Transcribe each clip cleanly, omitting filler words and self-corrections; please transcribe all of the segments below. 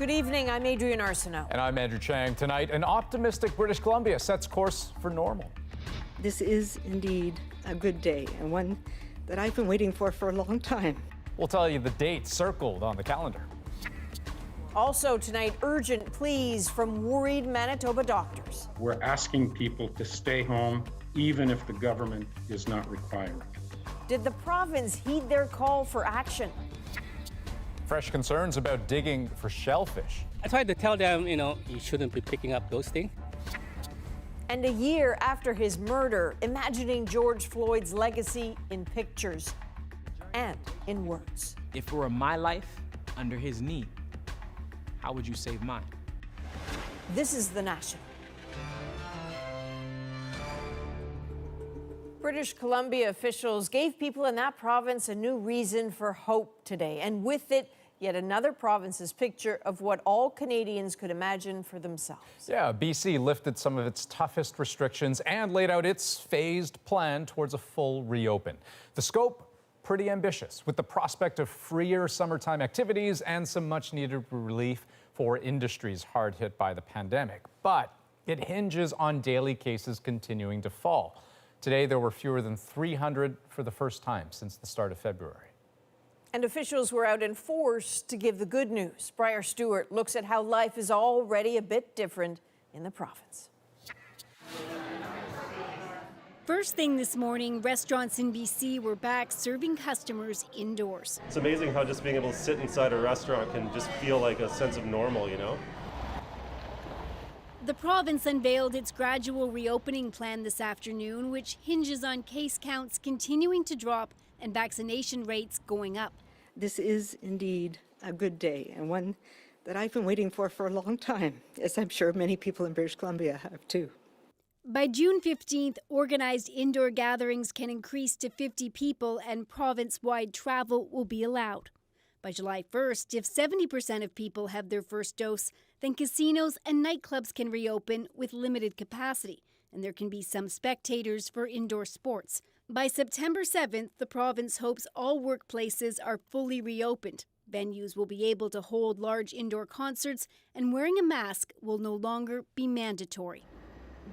Good evening, I'm Adrian Arsenault. And I'm Andrew Chang. Tonight, an optimistic British Columbia sets course for normal. This is indeed a good day, and one that I've been waiting for a long time. We'll tell you the date circled on the calendar. Also tonight, urgent pleas from worried Manitoba doctors. We're asking people to stay home, even if the government is not requiring. Did the province heed their call for action? Fresh concerns about digging for shellfish. I tried to tell them, you shouldn't be picking up those things. And a year after his murder, imagining George Floyd's legacy in pictures and in words. If it were my life under his knee, how would you save mine? This is The National. British Columbia officials gave people in that province a new reason for hope today, and with it, yet another province's picture of what all Canadians could imagine for themselves. Yeah, BC lifted some of its toughest restrictions and laid out its phased plan towards a full reopen. The scope, pretty ambitious, with the prospect of freer summertime activities and some much-needed relief for industries hard hit by the pandemic. But it hinges on daily cases continuing to fall. Today, there were fewer than 300 for the first time since the start of February. And officials were out in force to give the good news. Briar Stewart looks at how life is already a bit different in the province. First thing this morning, restaurants in BC were back serving customers indoors. It's amazing how just being able to sit inside a restaurant can just feel like a sense of normal, The province unveiled its gradual reopening plan this afternoon, which hinges on case counts continuing to drop and vaccination rates going up. This is indeed a good day, and one that I've been waiting for a long time, as I'm sure many people in British Columbia have too. By June 15th, organized indoor gatherings can increase to 50 people and province-wide travel will be allowed. By July 1st, if 70% of people have their first dose, then casinos and nightclubs can reopen with limited capacity, and there can be some spectators for indoor sports. By September 7th, the province hopes all workplaces are fully reopened. Venues will be able to hold large indoor concerts, and wearing a mask will no longer be mandatory.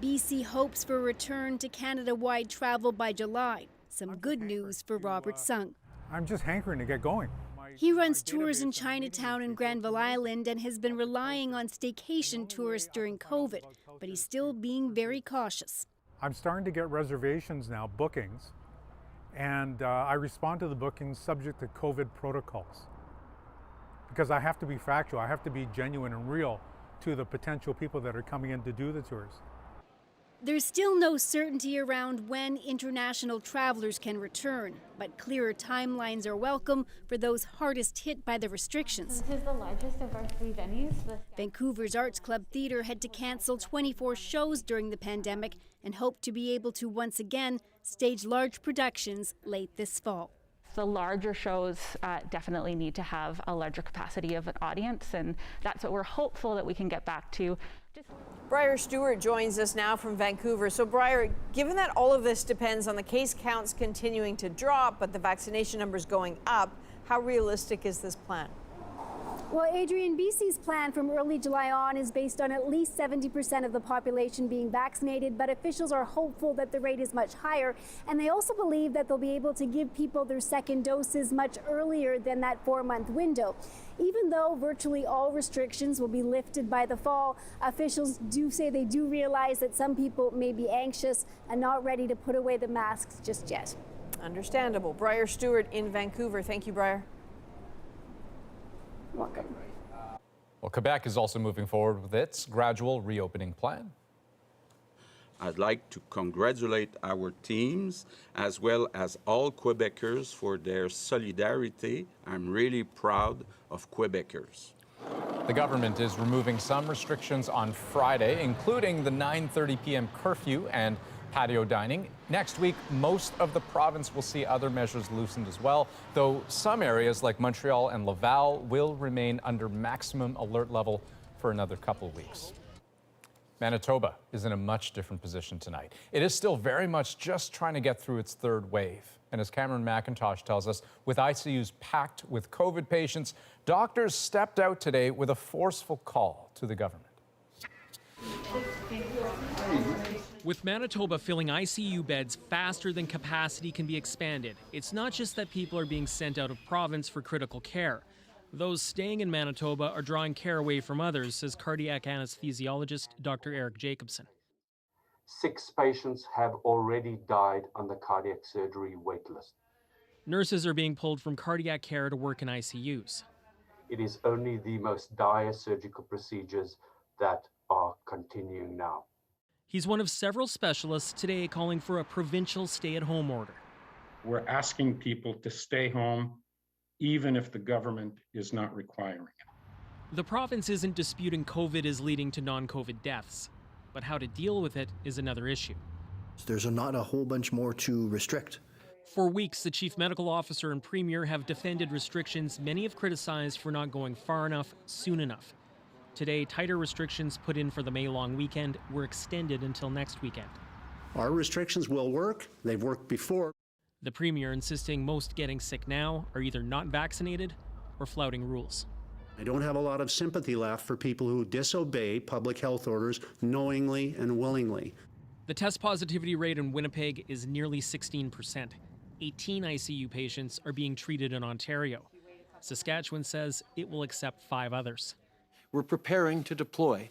BC hopes for a return to Canada-wide travel by July. Some good news for Robert Sung. I'm just hankering to get going. He runs tours in Chinatown and Granville Island and has been relying on staycation tourists during COVID, but he's still being very cautious. I'm starting to get reservations now, bookings, and I respond to the bookings subject to COVID protocols. Because I have to be factual, I have to be genuine and real to the potential people that are coming in to do the tours. There's still no certainty around when international travelers can return, but clearer timelines are welcome for those hardest hit by the restrictions. This is the largest of our 3 venues. Vancouver's Arts Club Theatre had to cancel 24 shows during the pandemic and hoped to be able to once again stage large productions late this fall. The larger shows definitely need to have a larger capacity of an audience, and that's what we're hopeful that we can get back to. Briar Stewart joins us now from Vancouver. So Briar, given that all of this depends on the case counts continuing to drop, but the vaccination numbers going up, how realistic is this plan? Well, Adrian, BC's plan from early July on is based on at least 70% of the population being vaccinated, but officials are hopeful that the rate is much higher. And they also believe that they'll be able to give people their second doses much earlier than that 4-month window. Even though virtually all restrictions will be lifted by the fall, officials do say they do realize that some people may be anxious and not ready to put away the masks just yet. Understandable. Briar Stewart in Vancouver. Thank you, Briar. Welcome. Well, Quebec is also moving forward with its gradual reopening plan. I'd like to congratulate our teams as well as all Quebecers for their solidarity. I'm really proud of Quebecers. The government is removing some restrictions on Friday, including the 9:30 p.m. curfew and patio dining. Next week, most of the province will see other measures loosened as well, though some areas like Montreal and Laval will remain under maximum alert level for another couple of weeks. Manitoba is in a much different position tonight. It is still very much just trying to get through its third wave. And as Cameron McIntosh tells us, with ICUs packed with COVID patients, doctors stepped out today with a forceful call to the government. With Manitoba filling ICU beds faster than capacity can be expanded, it's not just that people are being sent out of province for critical care. Those staying in Manitoba are drawing care away from others, says cardiac anesthesiologist Dr. Eric Jacobson. 6 patients have already died on the cardiac surgery waitlist. Nurses are being pulled from cardiac care to work in ICUs. It is only the most dire surgical procedures that are continuing now. He's one of several specialists today calling for a provincial stay-at-home order. We're asking people to stay home, even if the government is not requiring it. The province isn't disputing COVID is leading to non-COVID deaths, but how to deal with it is another issue. There's not a whole bunch more to restrict. For weeks, the chief medical officer and premier have defended restrictions many have criticized for not going far enough, soon enough. Today, tighter restrictions put in for the May-long weekend were extended until next weekend. Our restrictions will work. They've worked before. The premier insisting most getting sick now are either not vaccinated or flouting rules. I don't have a lot of sympathy left for people who disobey public health orders knowingly and willingly. The test positivity rate in Winnipeg is nearly 16%. 18 ICU patients are being treated in Ontario. Saskatchewan says it will accept 5 others. We're preparing to deploy.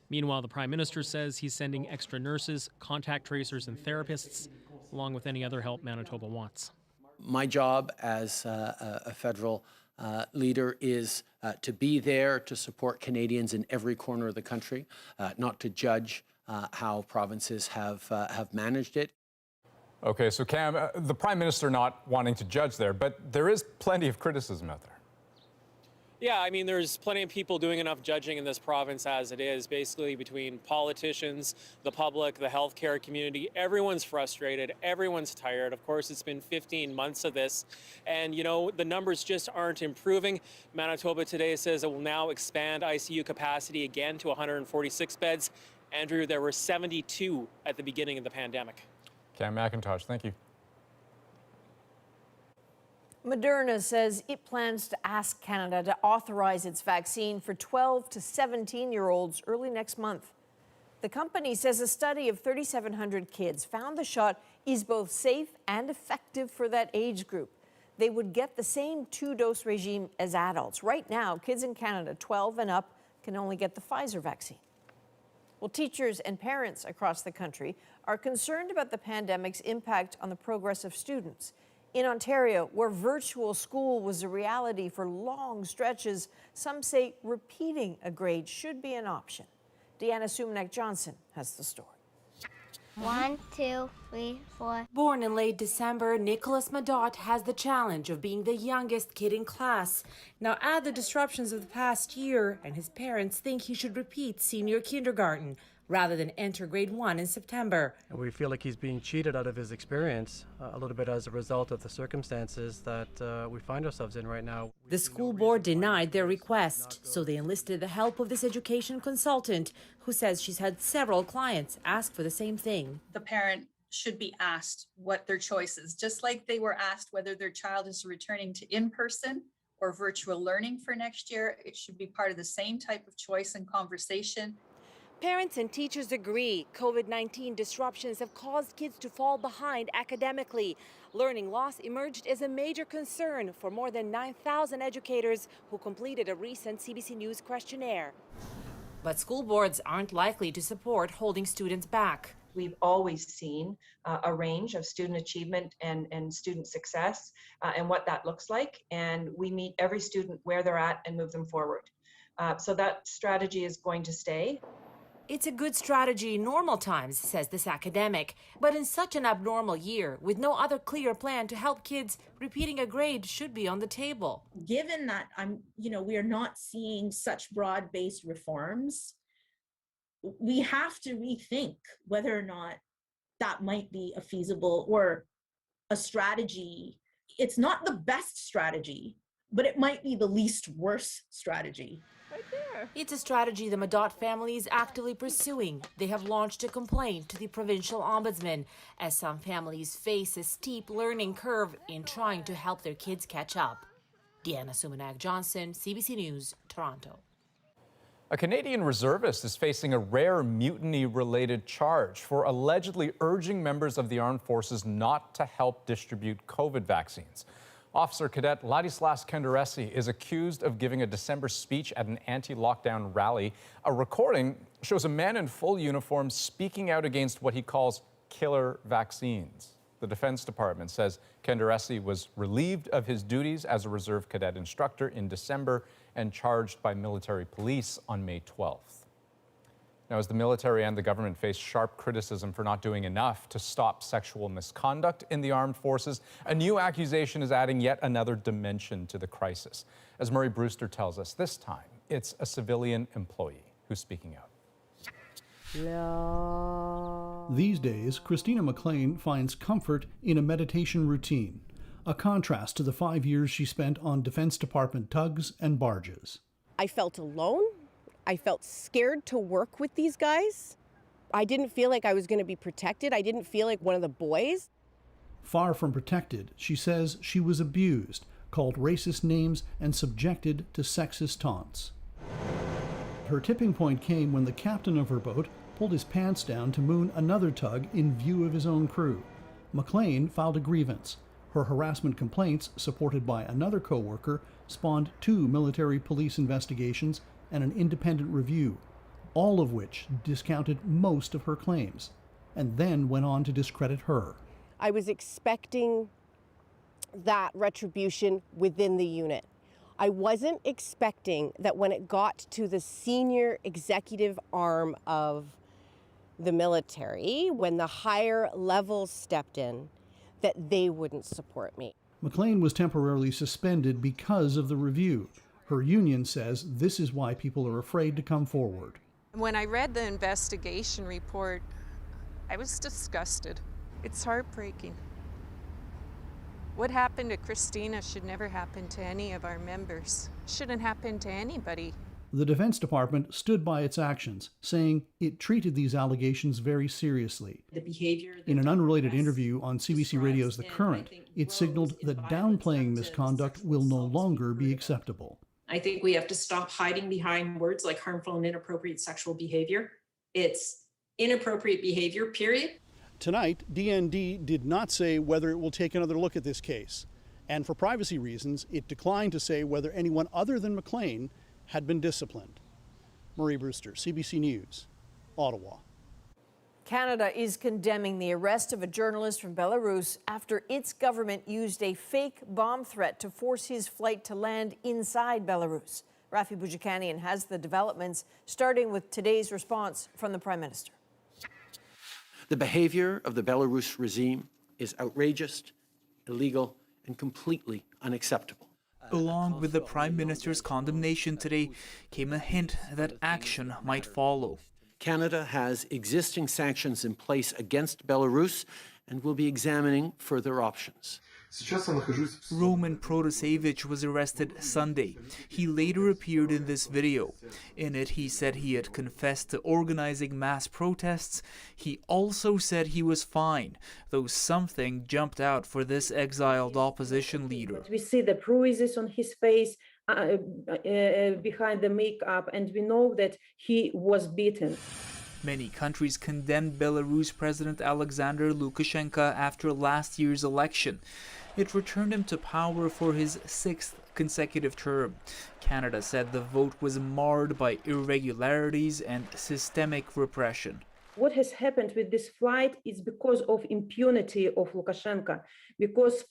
Meanwhile, the Prime Minister says he's sending extra nurses, contact tracers, and therapists, along with any other help Manitoba wants. My job as a federal leader is to be there to support Canadians in every corner of the country, not to judge how provinces have managed it. Okay, so Cam, the Prime Minister not wanting to judge there, but there is plenty of criticism out there. Yeah, I mean, there's plenty of people doing enough judging in this province as it is, basically between politicians, the public, the healthcare community. Everyone's frustrated. Everyone's tired. Of course, it's been 15 months of this. And, you know, the numbers just aren't improving. Manitoba today says it will now expand ICU capacity again to 146 beds. Andrew, there were 72 at the beginning of the pandemic. Cam McIntosh, thank you. Moderna says it plans to ask Canada to authorize its vaccine for 12 to 17-year-olds early next month. The company says a study of 3,700 kids found the shot is both safe and effective for that age group. They would get the same 2-dose regime as adults. Right now, kids in Canada 12 and up can only get the Pfizer vaccine. Well, teachers and parents across the country are concerned about the pandemic's impact on the progress of students. In Ontario, where virtual school was a reality for long stretches, some say repeating a grade should be an option. Deanna Sumanek-Johnson has the story. 1, 2, 3, 4. Born in late December, Nicholas Madot has the challenge of being the youngest kid in class. Now add the disruptions of the past year, and his parents think he should repeat senior kindergarten rather than enter grade 1 in September. And we feel like he's being cheated out of his experience a little bit as a result of the circumstances that we find ourselves in right now. The school board denied their request, so they enlisted the help of this education consultant who says she's had several clients ask for the same thing. The parent should be asked what their choice is, just like they were asked whether their child is returning to in-person or virtual learning for next year. It should be part of the same type of choice and conversation. Parents and teachers agree COVID-19 disruptions have caused kids to fall behind academically. Learning loss emerged as a major concern for more than 9,000 educators who completed a recent CBC News questionnaire. But school boards aren't likely to support holding students back. We've always seen a range of student achievement and student success and what that looks like. And we meet every student where they're at and move them forward. So that strategy is going to stay. It's a good strategy in normal times, says this academic. But in such an abnormal year, with no other clear plan to help kids, repeating a grade should be on the table. Given that we are not seeing such broad-based reforms, we have to rethink whether or not that might be a feasible or a strategy. It's not the best strategy, but it might be the least worst strategy. It's a strategy the Madot family is actively pursuing. They have launched a complaint to the provincial ombudsman as some families face a steep learning curve in trying to help their kids catch up. Deanna Sumanak-Johnson, CBC News, Toronto. A Canadian reservist is facing a rare mutiny-related charge for allegedly urging members of the armed forces not to help distribute COVID vaccines. Officer Cadet Ladislas Kenderesi is accused of giving a December speech at an anti-lockdown rally. A recording shows a man in full uniform speaking out against what he calls killer vaccines. The Defense Department says Kenderesi was relieved of his duties as a reserve cadet instructor in December and charged by military police on May 12th. Now, as the military and the government face sharp criticism for not doing enough to stop sexual misconduct in the armed forces, a new accusation is adding yet another dimension to the crisis. As Murray Brewster tells us, this time it's a civilian employee who's speaking out. These days, Krystina Maclean finds comfort in a meditation routine, a contrast to the 5 years she spent on Defense Department tugs and barges. I felt alone. I felt scared to work with these guys. I didn't feel like I was going to be protected. I didn't feel like one of the boys. Far from protected, she says she was abused, called racist names, and subjected to sexist taunts. Her tipping point came when the captain of her boat pulled his pants down to moon another tug in view of his own crew. Maclean filed a grievance. Her harassment complaints, supported by another co-worker, spawned 2 military police investigations and an independent review, all of which discounted most of her claims, and then went on to discredit her. I was expecting that retribution within the unit. I wasn't expecting that when it got to the senior executive arm of the military, when the higher levels stepped in, that they wouldn't support me. Maclean was temporarily suspended because of the review. Her union says this is why people are afraid to come forward. When I read the investigation report, I was disgusted. It's heartbreaking. What happened to Krystina should never happen to any of our members. Shouldn't happen to anybody. The Defense Department stood by its actions, saying it treated these allegations very seriously. The behavior in an unrelated interview on CBC Radio's The Current, it signaled that downplaying misconduct will no longer be acceptable. I think we have to stop hiding behind words like harmful and inappropriate sexual behavior. It's inappropriate behavior, period. Tonight, DND did not say whether it will take another look at this case. And for privacy reasons, it declined to say whether anyone other than Maclean had been disciplined. Murray Brewster, CBC News, Ottawa. Canada is condemning the arrest of a journalist from Belarus after its government used a fake bomb threat to force his flight to land inside Belarus. Rafi Boudjikanian has the developments, starting with today's response from the Prime Minister. The behavior of the Belarus regime is outrageous, illegal, and completely unacceptable. Along with the Prime Minister's condemnation today came a hint that action might follow. Canada has existing sanctions in place against Belarus and will be examining further options. Roman Protasevich was arrested Sunday. He later appeared in this video. In it, he said he had confessed to organizing mass protests. He also said he was fine, though something jumped out for this exiled opposition leader. We see the bruises on his face behind the makeup, and we know that he was beaten. Many countries condemned Belarus President Alexander Lukashenko after last year's election. It returned him to power for his 6th consecutive term. Canada said the vote was marred by irregularities and systemic repression. What has happened with this flight is because of impunity of Lukashenko, because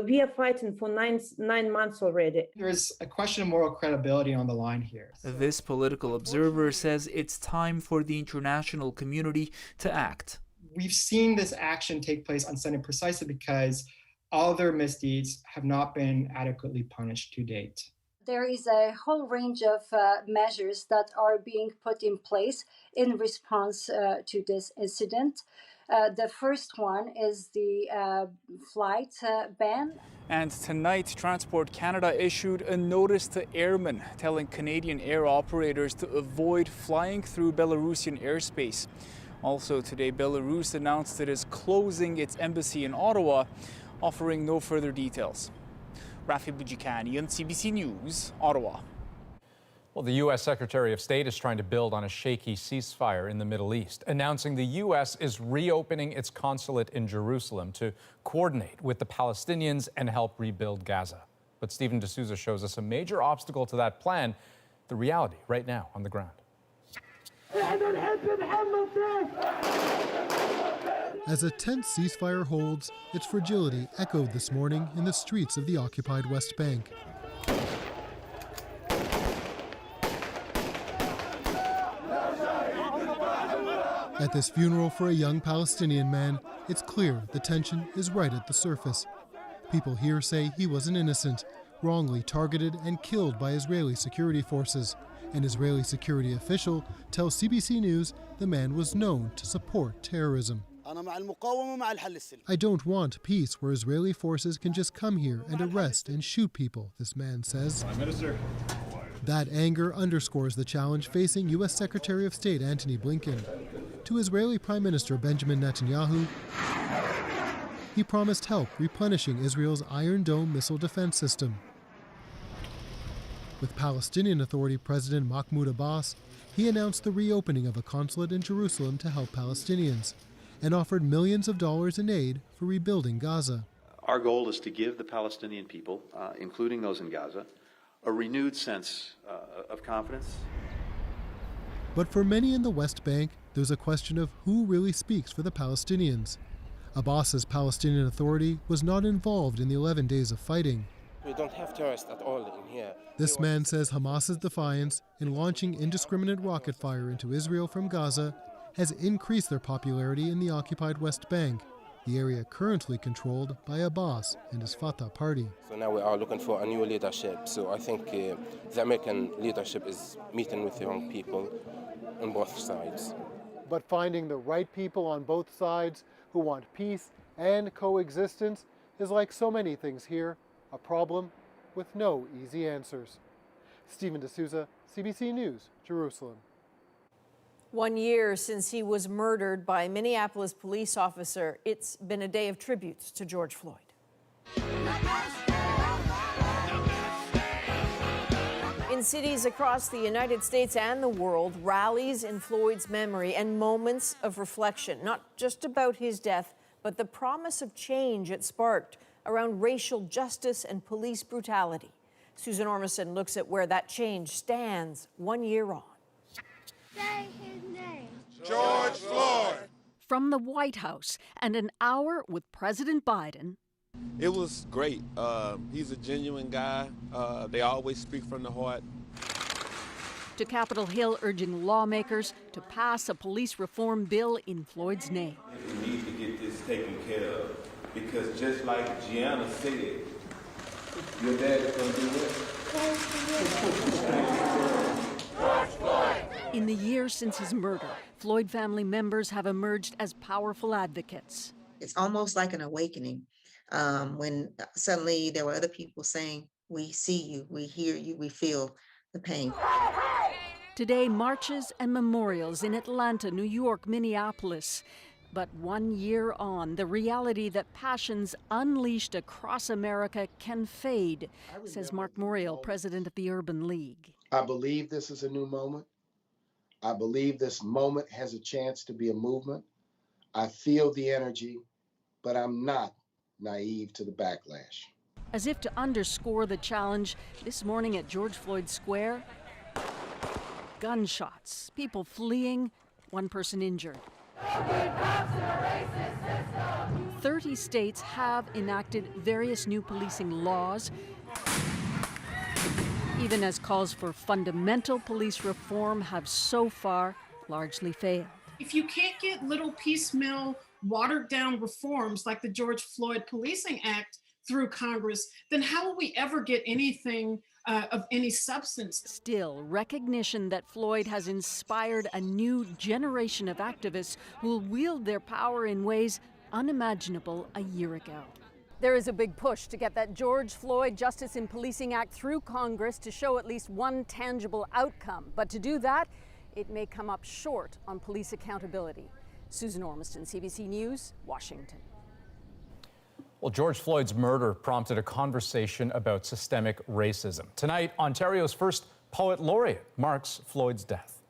we are fighting for nine months already. There's a question of moral credibility on the line here. This political observer says it's time for the international community to act. We've seen this action take place on Sunday precisely because all their misdeeds have not been adequately punished to date. There is a whole range of measures that are being put in place in response to this incident. The first one is the flight ban. And tonight, Transport Canada issued a notice to airmen telling Canadian air operators to avoid flying through Belarusian airspace. Also today, Belarus announced it is closing its embassy in Ottawa, offering no further details. Rafi Bujikanian, CBC News, Ottawa. Well, the U.S. Secretary of State is trying to build on a shaky ceasefire in the Middle East, announcing the U.S. is reopening its consulate in Jerusalem to coordinate with the Palestinians and help rebuild Gaza. But Stephen D'Souza shows us a major obstacle to that plan, the reality right now on the ground. As a tense ceasefire holds, its fragility echoed this morning in the streets of the occupied West Bank. At this funeral for a young Palestinian man, it's clear the tension is right at the surface. People here say he was an innocent, wrongly targeted and killed by Israeli security forces. An Israeli security official tells CBC News the man was known to support terrorism. I don't want peace where Israeli forces can just come here and arrest and shoot people, this man says. Prime Minister. That anger underscores the challenge facing U.S. Secretary of State Antony Blinken. To Israeli Prime Minister Benjamin Netanyahu, he promised help replenishing Israel's Iron Dome missile defense system. With Palestinian Authority President Mahmoud Abbas, he announced the reopening of a consulate in Jerusalem to help Palestinians and offered millions of dollars in aid for rebuilding Gaza. Our goal is to give the Palestinian people, including those in Gaza, a renewed sense of confidence. But for many in the West Bank, there's a question of who really speaks for the Palestinians. Abbas's Palestinian Authority was not involved in the 11 days of fighting. We don't have terrorists at all in here. This man says Hamas's defiance in launching indiscriminate rocket fire into Israel from Gaza has increased their popularity in the occupied West Bank, the area currently controlled by Abbas and his Fatah party. So now we are looking for a new leadership. So I think the American leadership is meeting with the wrong people on both sides. But finding the right people on both sides who want peace and coexistence is, like so many things here, a problem with no easy answers. Stephen D'Souza, CBC News, Jerusalem. 1 year since he was murdered by a Minneapolis police officer, it's been a day of tributes to George Floyd. In cities across the United States and the world, rallies in Floyd's memory and moments of reflection, not just about his death, but the promise of change it sparked around racial justice and police brutality. Susan Ormison looks at where that change stands 1 year on. Say his name. George Floyd. From the White House and an hour with President Biden. It was great. He's a genuine guy. They always speak from the heart. To Capitol Hill urging lawmakers to pass a police reform bill in Floyd's name. We need to get this taken care of because just like Gianna said, your dad is going to do it. George Floyd. In the years since his murder, Floyd family members have emerged as powerful advocates. It's almost like an awakening when suddenly there were other people saying, we see you, we hear you, we feel the pain. Today, marches and memorials in Atlanta, New York, Minneapolis. But 1 year on, the reality that passions unleashed across America can fade, says Mark Morial, president of the Urban League. I believe this is a new moment. I believe this moment has a chance to be a movement. I feel the energy, but I'm not naive to the backlash. As if to underscore the challenge, this morning at George Floyd Square, gunshots, people fleeing, one person injured. 30 states have enacted various new policing laws, even as calls for fundamental police reform have so far largely failed. If you can't get little piecemeal, watered down reforms like the George Floyd Policing Act through Congress, then how will we ever get anything of any substance? Still, recognition that Floyd has inspired a new generation of activists who will wield their power in ways unimaginable a year ago. There is a big push to get that George Floyd Justice in Policing Act through Congress to show at least one tangible outcome. But to do that, it may come up short on police accountability. Susan Ormiston, CBC News, Washington. Well, George Floyd's murder prompted a conversation about systemic racism. Tonight, Ontario's first poet laureate marks Floyd's death.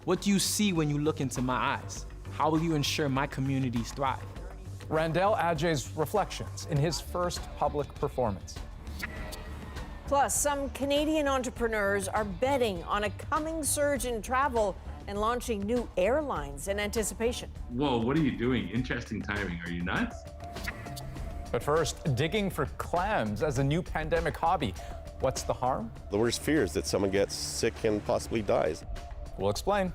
What do you see when you look into my eyes? How will you ensure my communities thrive? Randell Adjay's reflections in his first public performance. Plus, some Canadian entrepreneurs are betting on a coming surge in travel and launching new airlines in anticipation. Whoa, what are you doing? Interesting timing. Are you nuts? But first, digging for clams as a new pandemic hobby. What's the harm? The worst fear is that someone gets sick and possibly dies. We'll explain.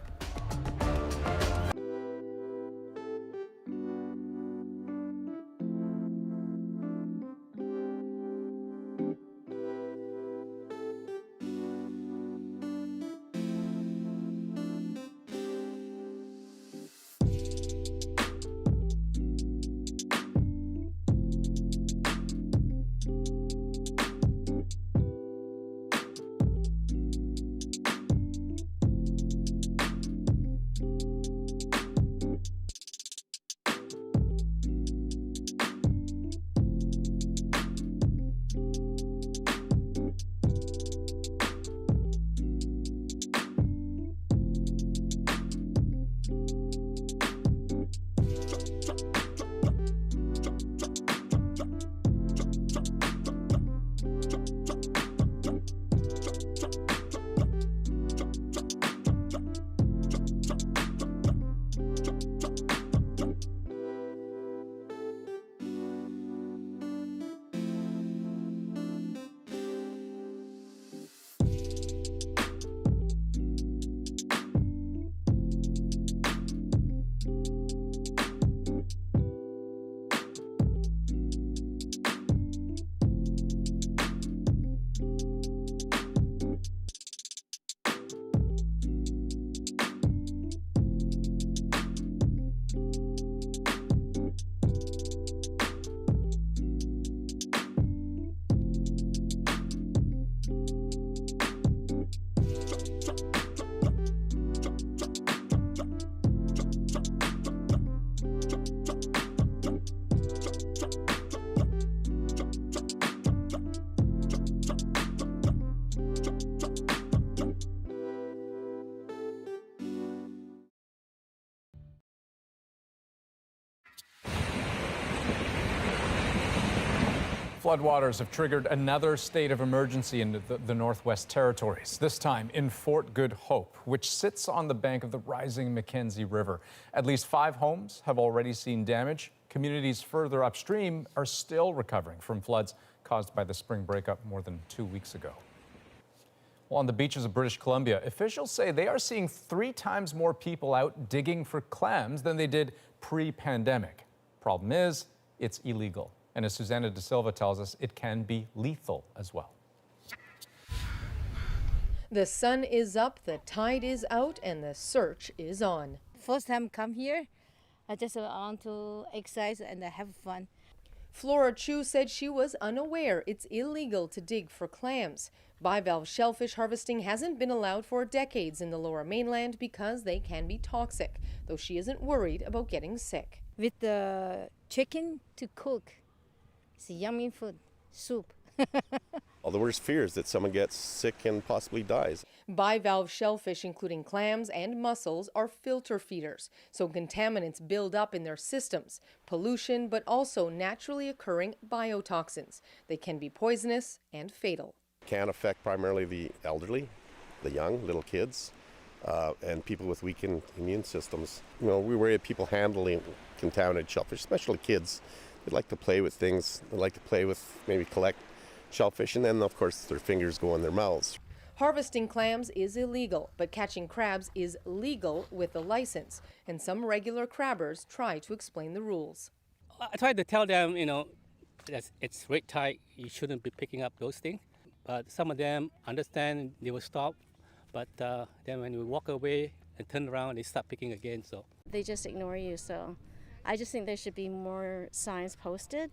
Floodwaters have triggered another state of emergency in the Northwest Territories, this time in Fort Good Hope, which sits on the bank of the rising Mackenzie River. At least 5 homes have already seen damage. Communities further upstream are still recovering from floods caused by the spring breakup more than 2 weeks ago. Well, on the beaches of British Columbia, officials say they are seeing 3 times more people out digging for clams than they did pre-pandemic. Problem is, it's illegal. And as Susanna De Silva tells us, it can be lethal as well. The sun is up, the tide is out, and the search is on. First time come here, I just want to exercise and have fun. Flora Chu said she was unaware it's illegal to dig for clams. Bivalve shellfish harvesting hasn't been allowed for decades in the Lower Mainland because they can be toxic, though she isn't worried about getting sick. With the chicken to cook, it's yummy food, soup. Well, the worst fear is that someone gets sick and possibly dies. Bivalve shellfish, including clams and mussels, are filter feeders, so contaminants build up in their systems. Pollution, but also naturally occurring biotoxins. They can be poisonous and fatal. Can affect primarily the elderly, the young, little kids, and people with weakened immune systems. You know, we worry about people handling contaminated shellfish, especially kids. They like to play with things. They like to play with, maybe collect shellfish, and then, of course, their fingers go in their mouths. Harvesting clams is illegal, but catching crabs is legal with a license. And some regular crabbers try to explain the rules. I tried to tell them, It's very tight. You shouldn't be picking up those things. But some of them understand, they will stop. But then when we walk away and turn around, they start picking again. So they just ignore you. So I just think there should be more signs posted.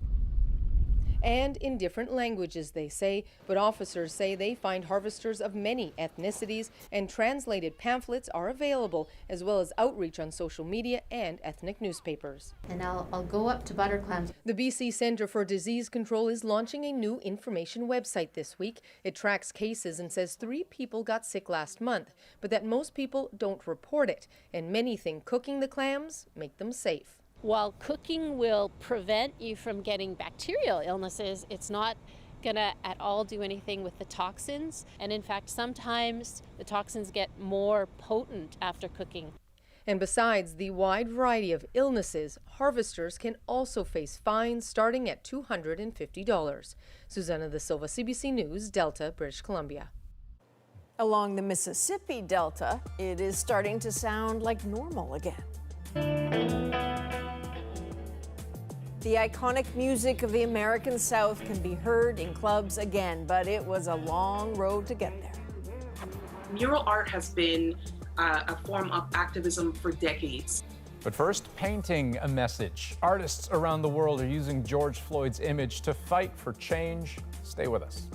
And in different languages, they say, but officers say they find harvesters of many ethnicities, and translated pamphlets are available, as well as outreach on social media and ethnic newspapers. And I'll go up to butter clams. The BC Centre for Disease Control is launching a new information website this week. It tracks cases and says 3 people got sick last month, but that most people don't report it, and many think cooking the clams make them safe. While cooking will prevent you from getting bacterial illnesses, it's not going to at all do anything with the toxins. And in fact, sometimes the toxins get more potent after cooking. And besides the wide variety of illnesses, harvesters can also face fines starting at $250. Susanna Da Silva, CBC News, Delta, British Columbia. Along the Mississippi Delta, it is starting to sound like normal again. The iconic music of the American South can be heard in clubs again, but it was a long road to get there. Mural art has been a form of activism for decades. But first, painting a message. Artists around the world are using George Floyd's image to fight for change. Stay with us.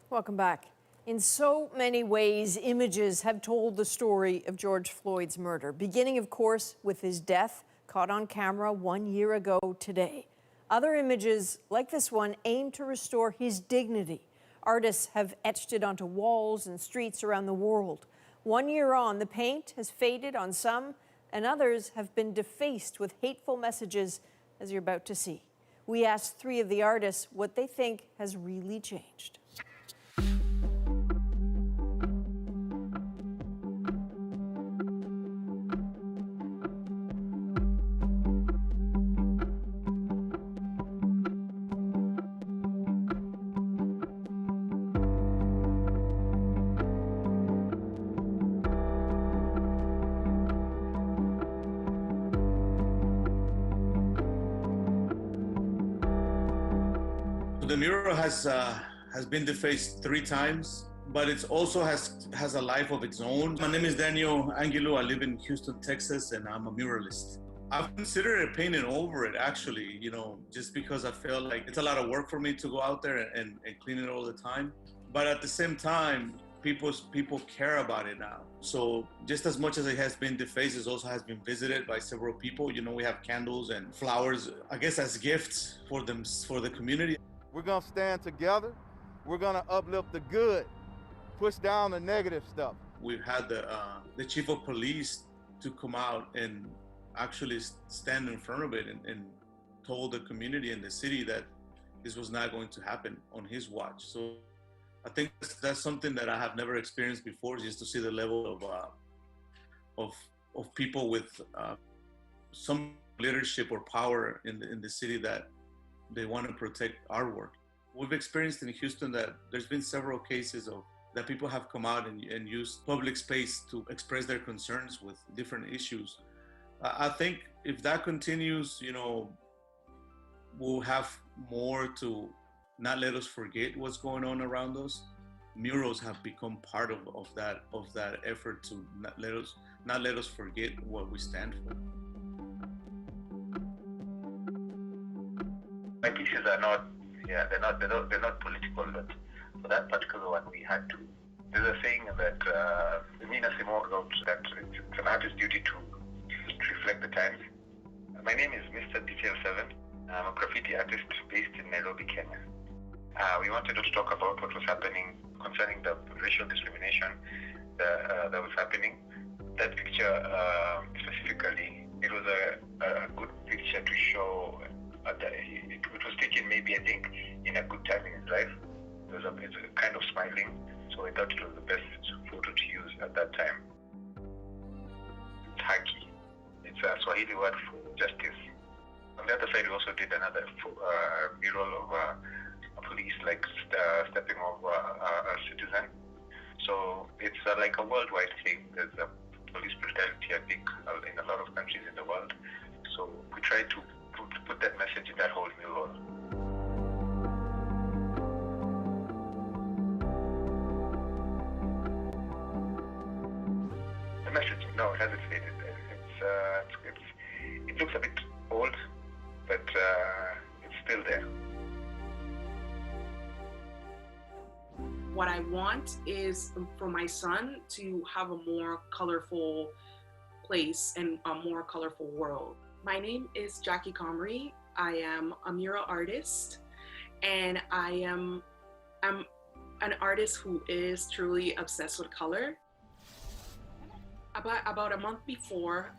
Welcome back. In so many ways, images have told the story of George Floyd's murder, beginning, of course, with his death, caught on camera 1 year ago today. Other images, like this one, aim to restore his dignity. Artists have etched it onto walls and streets around the world. 1 year on, the paint has faded on some, and others have been defaced with hateful messages, as you're about to see. We asked 3 of the artists what they think has really changed. The mural has been defaced 3 times, but it also has a life of its own. My name is Daniel Angulo. I live in Houston, Texas, and I'm a muralist. I've considered painting over it, actually, just because I feel like it's a lot of work for me to go out there and clean it all the time. But at the same time, people care about it now. So just as much as it has been defaced, it also has been visited by several people. We have candles and flowers, I guess, as gifts for the community. We're gonna stand together. We're gonna uplift the good, push down the negative stuff. We've had the chief of police to come out and actually stand in front of it and told the community and the city that this was not going to happen on his watch. So I think that's something that I have never experienced before, just to see the level of people with some leadership or power in the city that they want to protect our work. We've experienced in Houston that there's been several cases that people have come out and used public space to express their concerns with different issues. I think if that continues, we'll have more to not let us forget what's going on around us. Murals have become part of that effort to not let us forget what we stand for. My pieces are not political, but for that particular one we had to. There's a saying that Nina Simone wrote that it's an artist's duty to reflect the times. My name is Mr. Detail 7. I'm a graffiti artist based in Nairobi, Kenya. We wanted to talk about what was happening concerning the racial discrimination that was happening. That picture specifically, it was a good picture to show that it was taken maybe, I think, in a good time in his life. It's kind of smiling, so I thought it was the best photo to use at that time. It's haki. It's a Swahili word for justice. On the other side, we also did another mural of a police stepping over a citizen. So it's like a worldwide thing. There's a police brutality, I think, in a lot of countries in the world. So we try to put that message in that whole mural. The message, no, it hasn't faded. It looks a bit old, but it's still there. What I want is for my son to have a more colorful place and a more colorful world. My name is Jackie Comrie. I am a mural artist, and I'm an artist who is truly obsessed with color. About a month before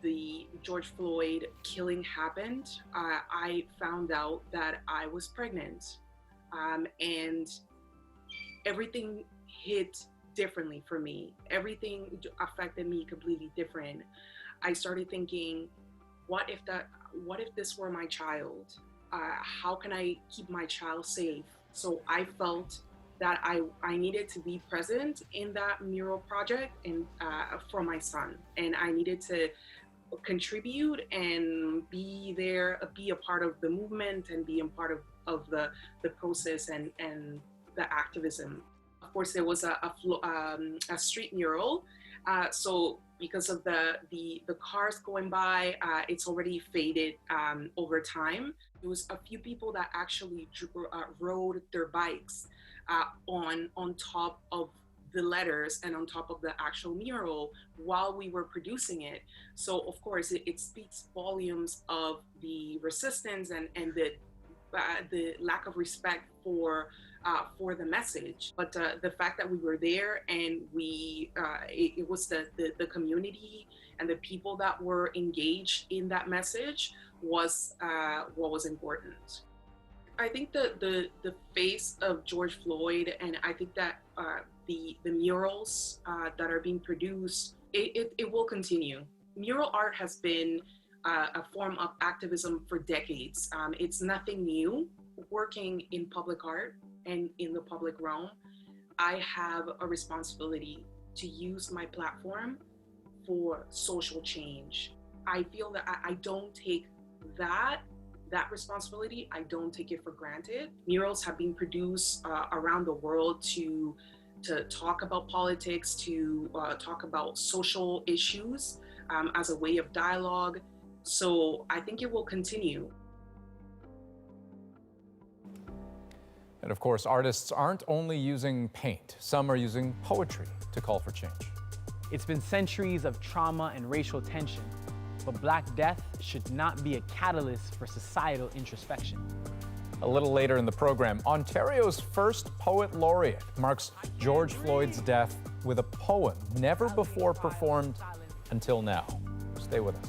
the George Floyd killing happened, I found out that I was pregnant, and everything hit differently for me. Everything affected me completely different. I started thinking, what if this were my child? How can I keep my child safe? So I felt that I needed to be present in that mural project and for my son, and I needed to contribute and be there, be a part of the movement and be a part of the process and the activism. Of course, there was a street mural, so because of the cars going by, it's already faded over time. There was a few people that actually rode their bikes on top of the letters and on top of the actual mural while we were producing it. So of course it speaks volumes of the resistance and the lack of respect for the message. But the fact that we were there and it was the community and the people that were engaged in that message was what was important. I think the face of George Floyd, and I think that the murals that are being produced, it will continue. Mural art has been a form of activism for decades. It's nothing new. Working in public art and in the public realm, I have a responsibility to use my platform for social change. I feel that I don't take that that responsibility, I don't take it for granted. Murals have been produced around the world to talk about politics, to talk about social issues as a way of dialogue. So I think it will continue. And of course, artists aren't only using paint. Some are using poetry to call for change. It's been centuries of trauma and racial tension, but Black death should not be a catalyst for societal introspection. A little later in the program, Ontario's first poet laureate marks George Floyd's death with a poem never before performed until now. Stay with us.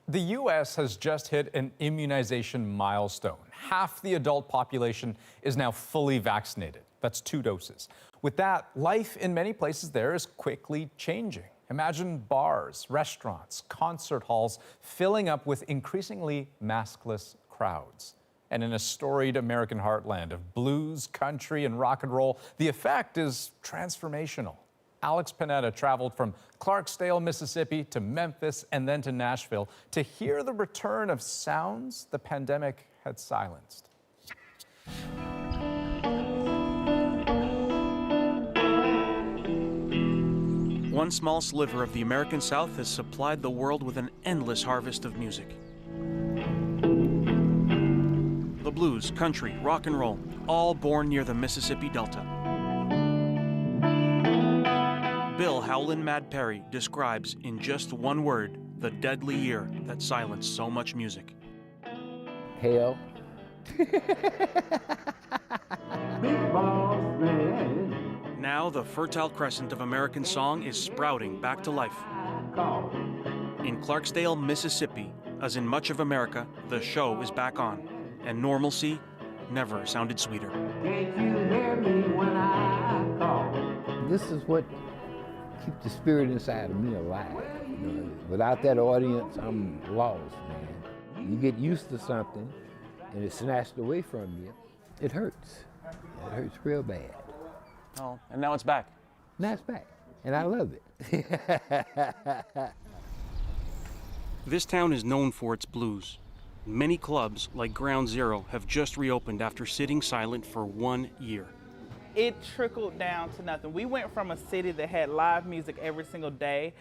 The U.S. has just hit an immunization milestone. Half the adult population is now fully vaccinated. That's 2 doses. With that, life in many places there is quickly changing. Imagine bars, restaurants, concert halls filling up with increasingly maskless crowds. And in a storied American heartland of blues, country, and rock and roll, the effect is transformational. Alex Panetta traveled from Clarksdale, Mississippi to Memphis and then to Nashville to hear the return of sounds the pandemic had silenced. One small sliver of the American South has supplied the world with an endless harvest of music. The blues, country, rock and roll, all born near the Mississippi Delta. Bill Howlin' Mad Perry describes in just one word the deadly year that silenced so much music. Hell. Now the Fertile Crescent of American song is sprouting back to life. In Clarksdale, Mississippi, as in much of America, the show is back on, and normalcy never sounded sweeter. Can't you hear me when I call? This is what keeps the spirit inside of me alive. You know, without that audience, I'm lost, man. You get used to something, and it's snatched away from you. It hurts. It hurts real bad. Oh, and now it's back. Now it's back, and I love it. This town is known for its blues. Many clubs, like Ground Zero, have just reopened after sitting silent for 1 year. It trickled down to nothing. We went from a city that had live music every single day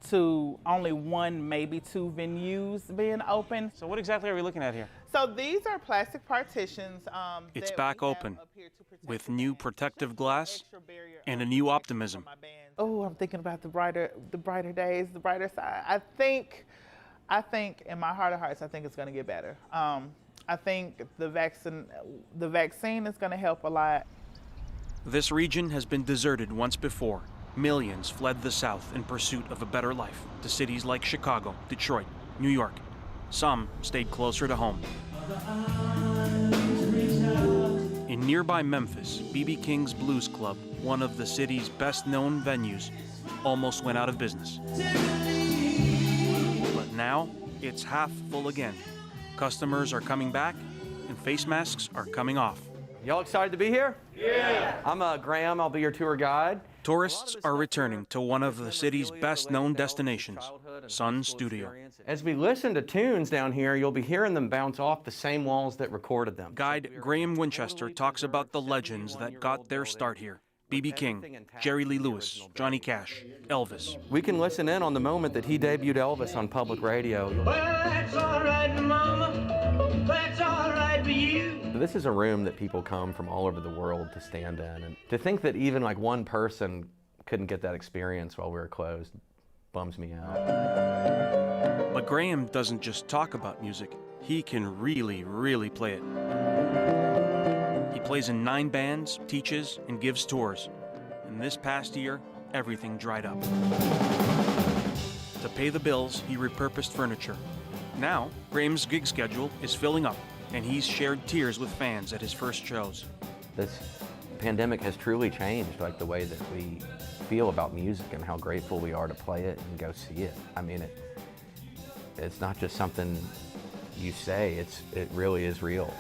to only 1, maybe 2 venues being open. So what exactly are we looking at here? So these are plastic partitions. It's back open with new protective glass and a new optimism. Oh, I'm thinking about the brighter days, the brighter side. I think in my heart of hearts, I think it's going to get better. I think the vaccine is going to help a lot. This region has been deserted once before. Millions fled the South in pursuit of a better life to cities like Chicago, Detroit, New York. Some stayed closer to home. In nearby Memphis, B.B. King's Blues Club, one of the city's best-known venues, almost went out of business. But now, it's half full again. Customers are coming back, and face masks are coming off. Y'all excited to be here? Yeah! I'm Graham, I'll be your tour guide. Tourists are returning to one of the city's best-known destinations, Sun Studio. As we listen to tunes down here, you'll be hearing them bounce off the same walls that recorded them. Guide Graham Winchester talks about the legends that got their start here. B.B. King, Jerry Lee Lewis, Johnny Cash, Elvis. We can listen in on the moment that he debuted Elvis on public radio. Well, that's all right, Mama. That's all right for you. This is a room that people come from all over the world to stand in, and to think that even like one person couldn't get that experience while we were closed bums me out. But Graham doesn't just talk about music. He can really, really play it. He plays in 9 bands, teaches, and gives tours. And this past year, everything dried up. To pay the bills, he repurposed furniture. Now, Graham's gig schedule is filling up, and he's shared tears with fans at his first shows. This pandemic has truly changed like the way that we feel about music and how grateful we are to play it and go see it. I mean, it's not just something you say, it really is real.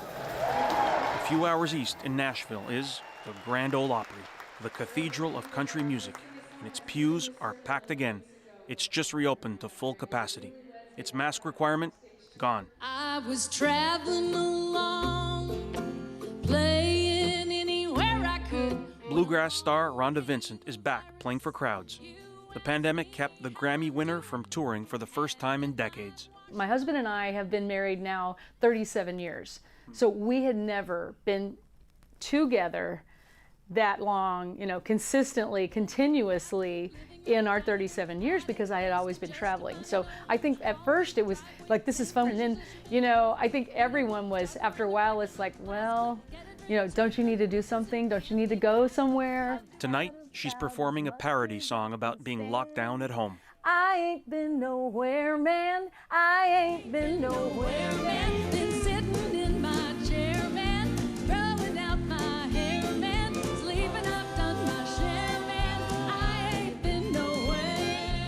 A few hours east in Nashville is the Grand Ole Opry, the cathedral of country music, and its pews are packed again. It's just reopened to full capacity. Its mask requirement, gone. I was traveling along, playing anywhere I could. Bluegrass star Rhonda Vincent is back playing for crowds. The pandemic kept the Grammy winner from touring for the first time in decades. My husband and I have been married now 37 years. So we had never been together that long, consistently, continuously in our 37 years because I had always been traveling. So I think at first it was like, this is fun. And then, I think everyone was, after a while, it's like, well, don't you need to do something? Don't you need to go somewhere? Tonight, she's performing a parody song about being locked down at home. I ain't been nowhere, man. I ain't been nowhere, man. Been sitting in my chair, man. Growing out my hair, man. Sleeping I've done my share, man. I ain't been nowhere.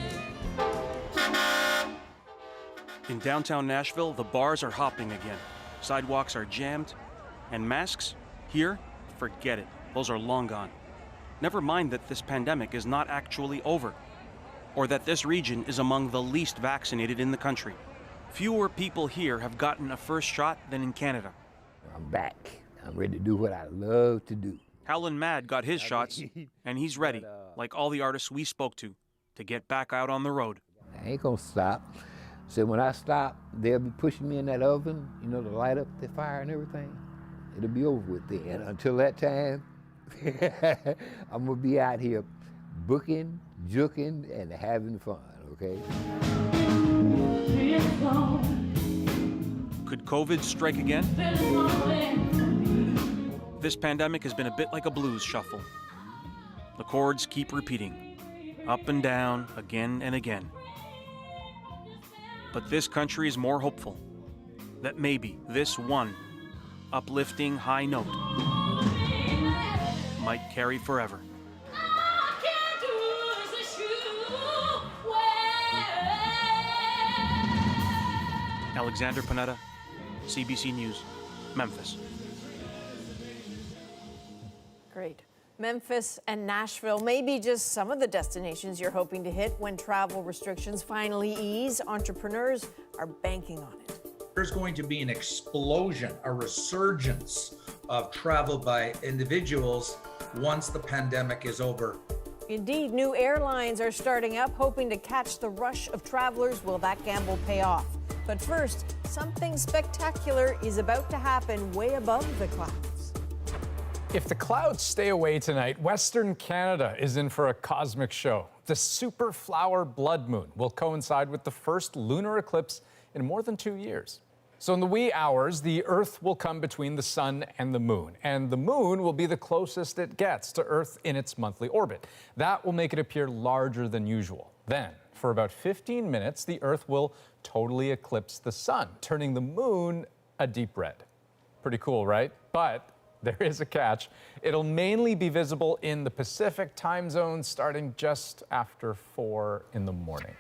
In downtown Nashville, the bars are hopping again. Sidewalks are jammed. And masks? Here? Forget it. Those are long gone. Never mind that this pandemic is not actually over, or that this region is among the least vaccinated in the country. Fewer people here have gotten a first shot than in Canada. I'm back. I'm ready to do what I love to do. Howlin' Mad got his shots, and he's ready, like all the artists we spoke to get back out on the road. I ain't gonna stop. So when I stop, they'll be pushing me in that oven, to light up the fire and everything. It'll be over with then. Until that time, I'm gonna be out here booking, juking, and having fun, okay? Could COVID strike again? This pandemic has been a bit like a blues shuffle. The chords keep repeating, up and down, again and again. But this country is more hopeful that maybe this one uplifting high note might carry forever. Alexander Panetta, CBC News, Memphis. Great. Memphis and Nashville may be just some of the destinations you're hoping to hit when travel restrictions finally ease. Entrepreneurs are banking on it. There's going to be an explosion, a resurgence of travel by individuals once the pandemic is over. Indeed, new airlines are starting up, hoping to catch the rush of travelers. Will that gamble pay off? But first, something spectacular is about to happen way above the clouds. If the clouds stay away tonight, Western Canada is in for a cosmic show. The super flower blood moon will coincide with the first lunar eclipse in more than 2 years. So in the wee hours, the Earth will come between the sun and the moon will be the closest it gets to Earth in its monthly orbit. That will make it appear larger than usual. Then, for about 15 minutes, the Earth will totally eclipse the sun, turning the moon a deep red. Pretty cool, right? But there is a catch. It'll mainly be visible in the Pacific time zone starting just after 4 in the morning.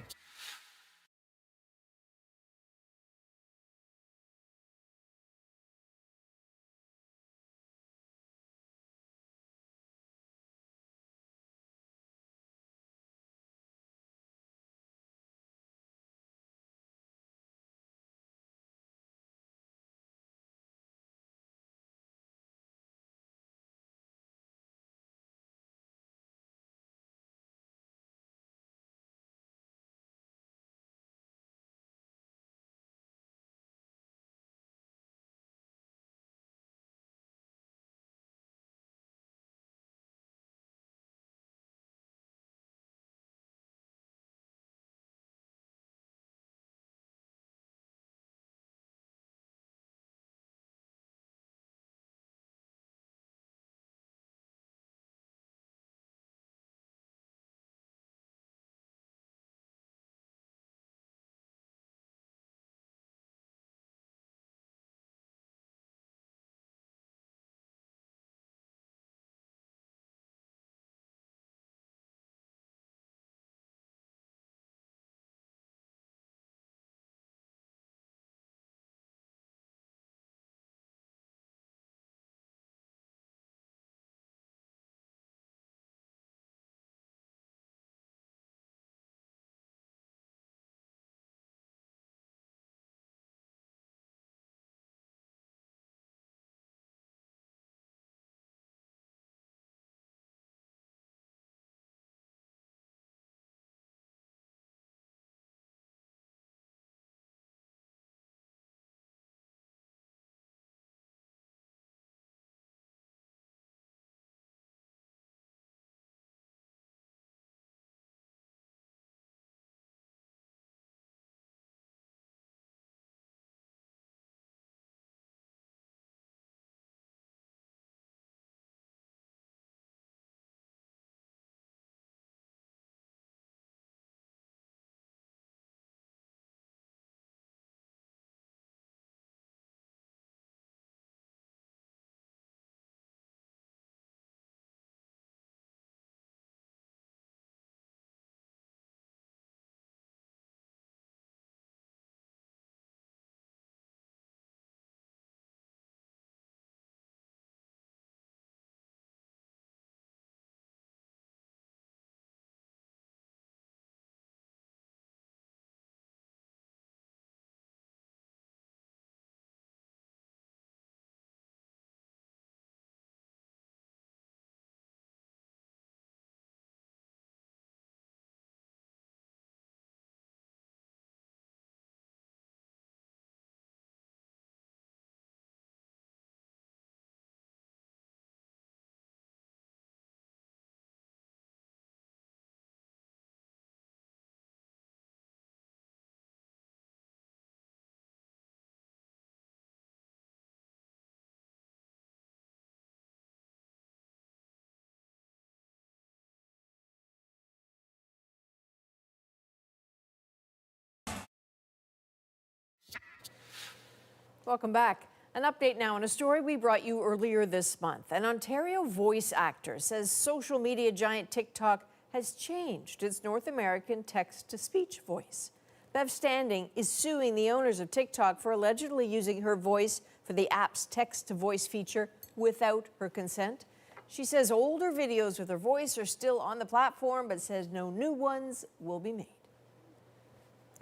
Welcome back. An update now on a story we brought you earlier this month. An Ontario voice actor says social media giant TikTok has changed its North American text-to-speech voice. Bev Standing is suing the owners of TikTok for allegedly using her voice for the app's text-to-voice feature without her consent. She says older videos with her voice are still on the platform, but says no new ones will be made.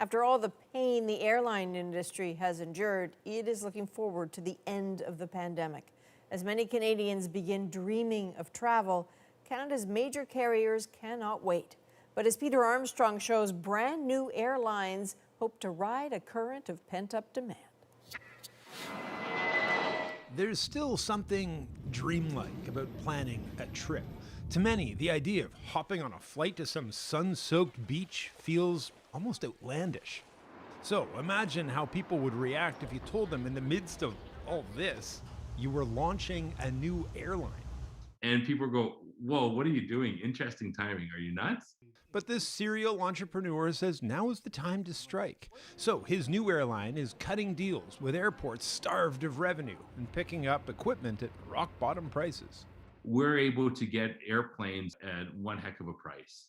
After all the pain the airline industry has endured, it is looking forward to the end of the pandemic. As many Canadians begin dreaming of travel, Canada's major carriers cannot wait. But as Peter Armstrong shows, brand new airlines hope to ride a current of pent-up demand. There's still something dreamlike about planning a trip. To many, the idea of hopping on a flight to some sun-soaked beach feels almost outlandish. So imagine how people would react if you told them in the midst of all this, you were launching a new airline. And people go, whoa, what are you doing? Interesting timing. Are you nuts? But this serial entrepreneur says now is the time to strike. So his new airline is cutting deals with airports starved of revenue and picking up equipment at rock bottom prices. We're able to get airplanes at one heck of a price.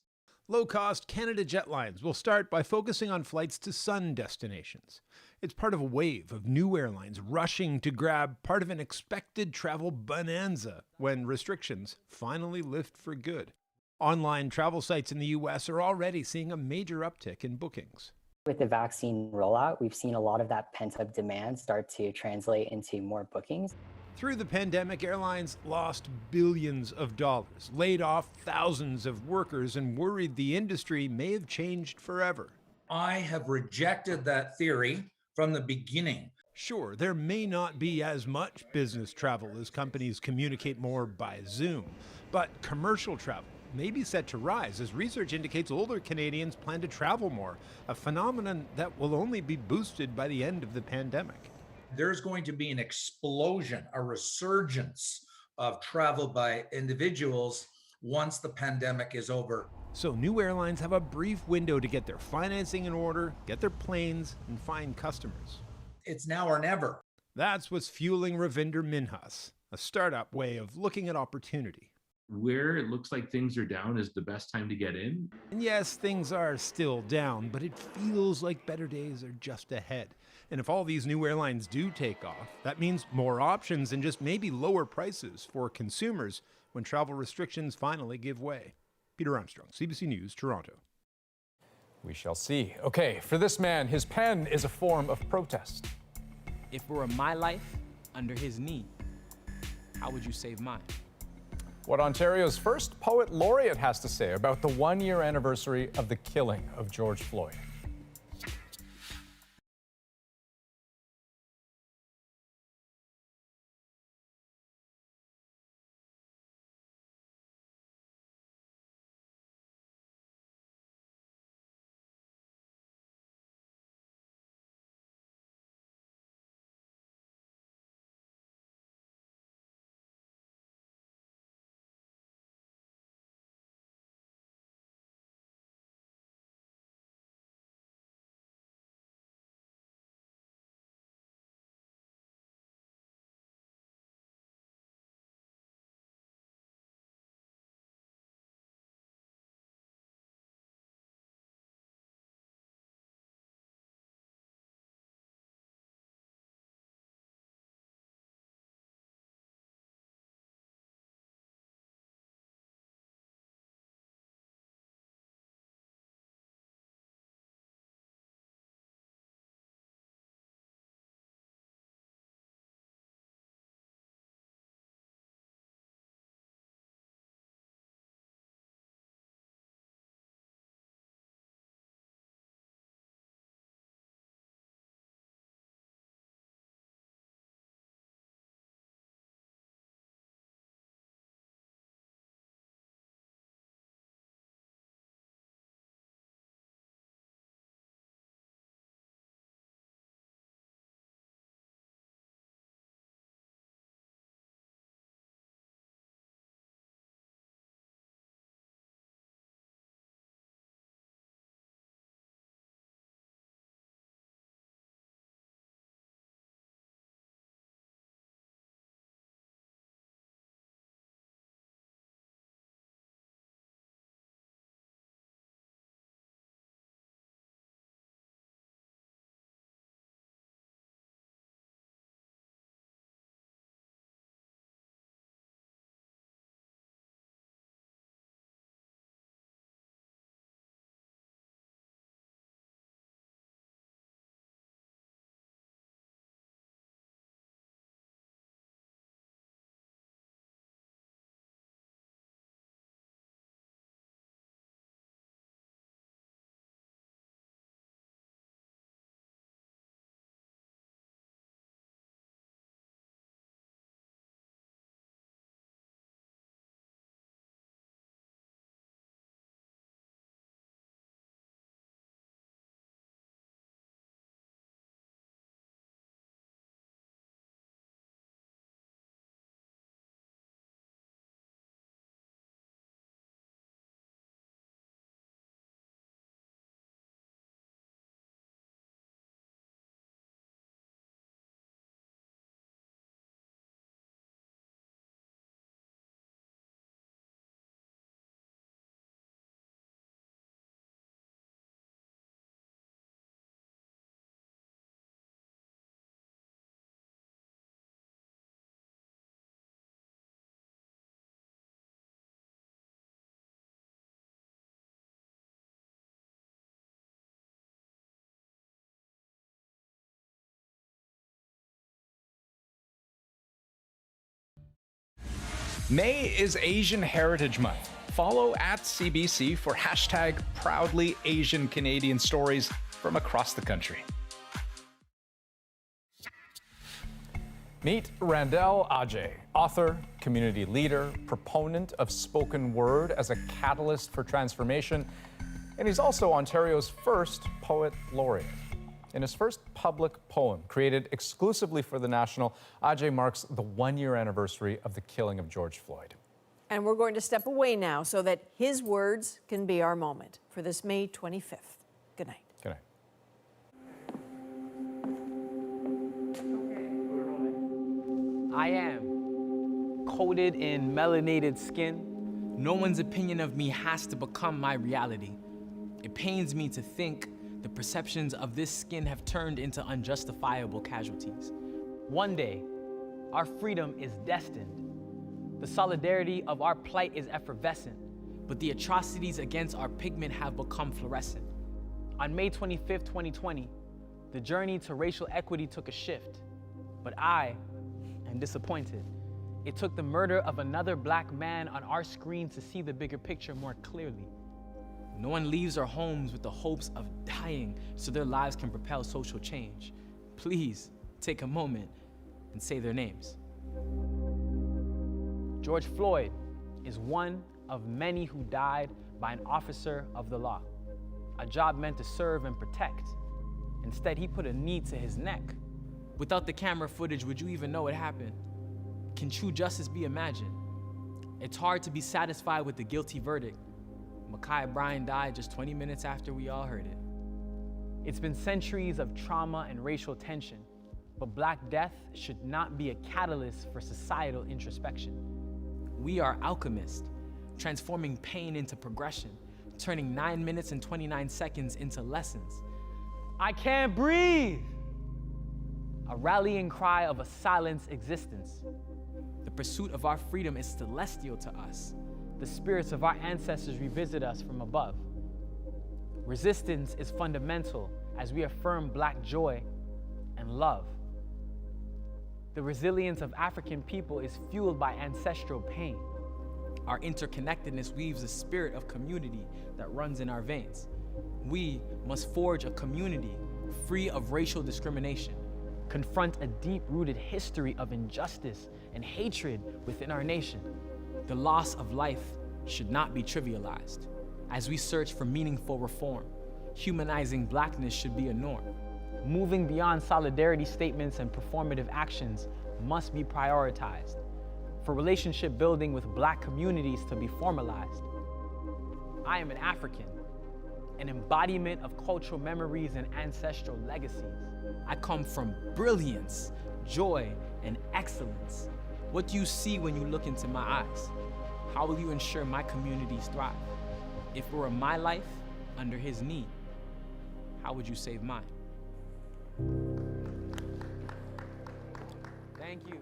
Low-cost Canada Jetlines will start by focusing on flights to sun destinations. It's part of a wave of new airlines rushing to grab part of an expected travel bonanza when restrictions finally lift for good. Online travel sites in the U.S. are already seeing a major uptick in bookings. With the vaccine rollout, we've seen a lot of that pent-up demand start to translate into more bookings. Through the pandemic, airlines lost billions of dollars, laid off thousands of workers, and worried the industry may have changed forever. I have rejected that theory from the beginning. Sure, there may not be as much business travel as companies communicate more by Zoom, but commercial travel may be set to rise as research indicates older Canadians plan to travel more, a phenomenon that will only be boosted by the end of the pandemic. There's going to be an explosion, a resurgence of travel by individuals once the pandemic is over. So new airlines have a brief window to get their financing in order, get their planes, and find customers. It's now or never. That's what's fueling Ravinder Minhas, a startup way of looking at opportunity. Where it looks like things are down is the best time to get in. And yes, things are still down, but it feels like better days are just ahead. And if all these new airlines do take off, that means more options and just maybe lower prices for consumers when travel restrictions finally give way. Peter Armstrong, CBC News, Toronto. We shall see. Okay, for this man, his pen is a form of protest. If it were my life under his knee, how would you save mine? What Ontario's first poet laureate has to say about the one-year anniversary of the killing of George Floyd. May is Asian Heritage Month. Follow at CBC for hashtag proudly Asian Canadian stories from across the country. Meet Randell Ajay, author, community leader, proponent of spoken word as a catalyst for transformation, and he's also Ontario's first poet laureate. In his first public poem, created exclusively for The National, Ajay marks the one-year anniversary of the killing of George Floyd. And we're going to step away now so that his words can be our moment for this May 25th. Good night. Good night. I am coated in melanated skin. No one's opinion of me has to become my reality. It pains me to think the perceptions of this skin have turned into unjustifiable casualties. One day, our freedom is destined. The solidarity of our plight is effervescent, but the atrocities against our pigment have become fluorescent. On May 25th, 2020, the journey to racial equity took a shift, but I am disappointed. It took the murder of another black man on our screen to see the bigger picture more clearly. No one leaves our homes with the hopes of dying so their lives can propel social change. Please take a moment and say their names. George Floyd is one of many who died by an officer of the law, a job meant to serve and protect. Instead, he put a knee to his neck. Without the camera footage, would you even know it happened? Can true justice be imagined? It's hard to be satisfied with the guilty verdict. Ma'Khia Bryan died just 20 minutes after we all heard it. It's been centuries of trauma and racial tension, but Black death should not be a catalyst for societal introspection. We are alchemists, transforming pain into progression, turning 9 minutes and 29 seconds into lessons. I can't breathe! A rallying cry of a silenced existence. The pursuit of our freedom is celestial to us. The spirits of our ancestors revisit us from above. Resistance is fundamental as we affirm Black joy and love. The resilience of African people is fueled by ancestral pain. Our interconnectedness weaves a spirit of community that runs in our veins. We must forge a community free of racial discrimination, confront a deep-rooted history of injustice and hatred within our nation. The loss of life should not be trivialized. As we search for meaningful reform, humanizing Blackness should be a norm. Moving beyond solidarity statements and performative actions must be prioritized. For relationship building with Black communities to be formalized. I am an African, an embodiment of cultural memories and ancestral legacies. I come from brilliance, joy, and excellence. What do you see when you look into my eyes? How will you ensure my communities thrive? If it were my life under his knee, how would you save mine? Thank you.